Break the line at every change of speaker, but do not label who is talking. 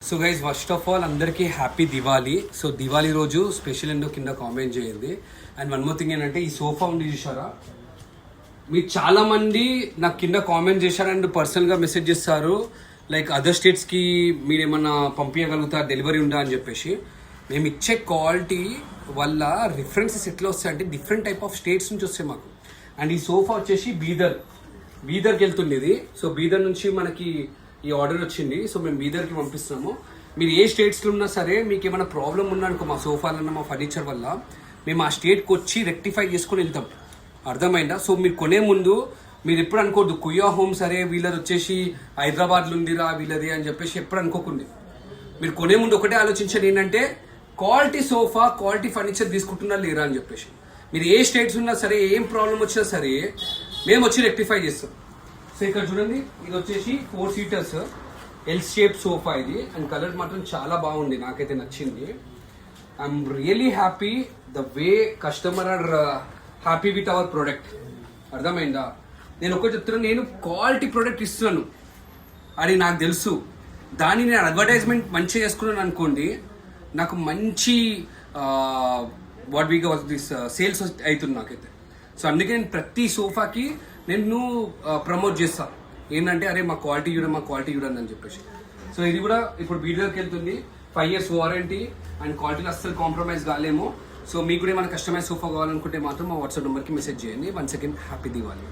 So guys first of all అందరికీ happy Diwali. So Diwali రోజు special ఏంటో కింద కామెంట్ చేయండి. అండ్ వన్ మోర్ థింగ్ ఏంటంటే ఈ సోఫా ఉంది చూసారా, మీరు చాలా మంది నాకు కింద కామెంట్ చేశారు అండ్ పర్సనల్గా మెసేజ్ చేస్తారు లైక్ అదర్ స్టేట్స్కి మీరు ఏమన్నా పంపించగలుగుతారు, డెలివరీ ఉందా అని చెప్పేసి. మేము ఇచ్చే క్వాలిటీ వల్ల రిఫరెన్సెస్ ఎట్లా వస్తాయంటే డిఫరెంట్ టైప్ ఆఫ్ స్టేట్స్ నుంచి వస్తాయి మాకు. అండ్ ఈ సోఫా వచ్చేసి బీదర్కి వెళ్తుంది ఇది. సో బీదర్ నుంచి మనకి ఈ ఆర్డర్ వచ్చింది. సో మేము బీదర్కి పంపిస్తున్నాము. మీరు ఏ స్టేట్స్లో ఉన్నా సరే మీకు ఏమైనా ప్రాబ్లం ఉన్నా అనుకో మా సోఫాలన్నా మా ఫర్నిచర్ వల్ల మేము ఆ స్టేట్కి వచ్చి రెక్టిఫై చేసుకొని వెళ్తాం. అర్థమైందా? సో మీరు కొనే ముందు మీరు ఎప్పుడు అనుకోవద్దు కుయ్యా హోమ్ సరే వీళ్ళది వచ్చేసి హైదరాబాద్లో ఉందిరా వీళ్ళది అని చెప్పేసి ఎప్పుడు అనుకోకండి. మీరు కొనే ముందు ఒకటే ఆలోచించండి ఏంటంటే క్వాలిటీ సోఫా క్వాలిటీ ఫర్నిచర్ తీసుకుంటున్నా లేరా అని చెప్పేసి. మీరు ఏ స్టేట్స్ ఉన్నా సరే ఏం ప్రాబ్లం వచ్చినా సరే మేము వచ్చి రెక్టిఫై చేస్తాం. సో ఇక్కడ చూడండి, ఇది వచ్చేసి 4 సీటర్స్ ఎల్ షేప్ సోఫా ఇది. అండ్ కలర్ మాత్రం చాలా బాగుంది, నాకైతే నచ్చింది. I'm really happy the way customer or happy with our product. అర్థమైందా? నేను ఒకటి చెప్తున్నాను, నేను క్వాలిటీ ప్రోడక్ట్ ఇస్తున్నాను అది నాకు తెలుసు. దాన్ని నేను అడ్వర్టైజ్మెంట్ మంచిగా చేసుకున్నాను అనుకోండి, నాకు మంచి వాట్ వీ దిస్ సేల్స్ అవుతుంది నాకైతే. సో అందుకే నేను ప్రతి సోఫాకి నేను ప్రమోట్ చేస్తాను ఏంటంటే అరే మా క్వాలిటీ చూడండి అని చెప్పేసి. సో ఇది కూడా ఇప్పుడు బీడర్కి వెళ్తుంది. 5 years వారంటీ అండ్ క్వాలిటీలో అస్సలు కాంప్రమైజ్ కాలేము. సో మీకు కూడా ఏమైనా కస్టమైజ్ సోఫా కావాలనుకుంటే మాత్రం మా వాట్సాప్ నెంబర్కి మెసేజ్ చేయండి. Once again happy Diwali.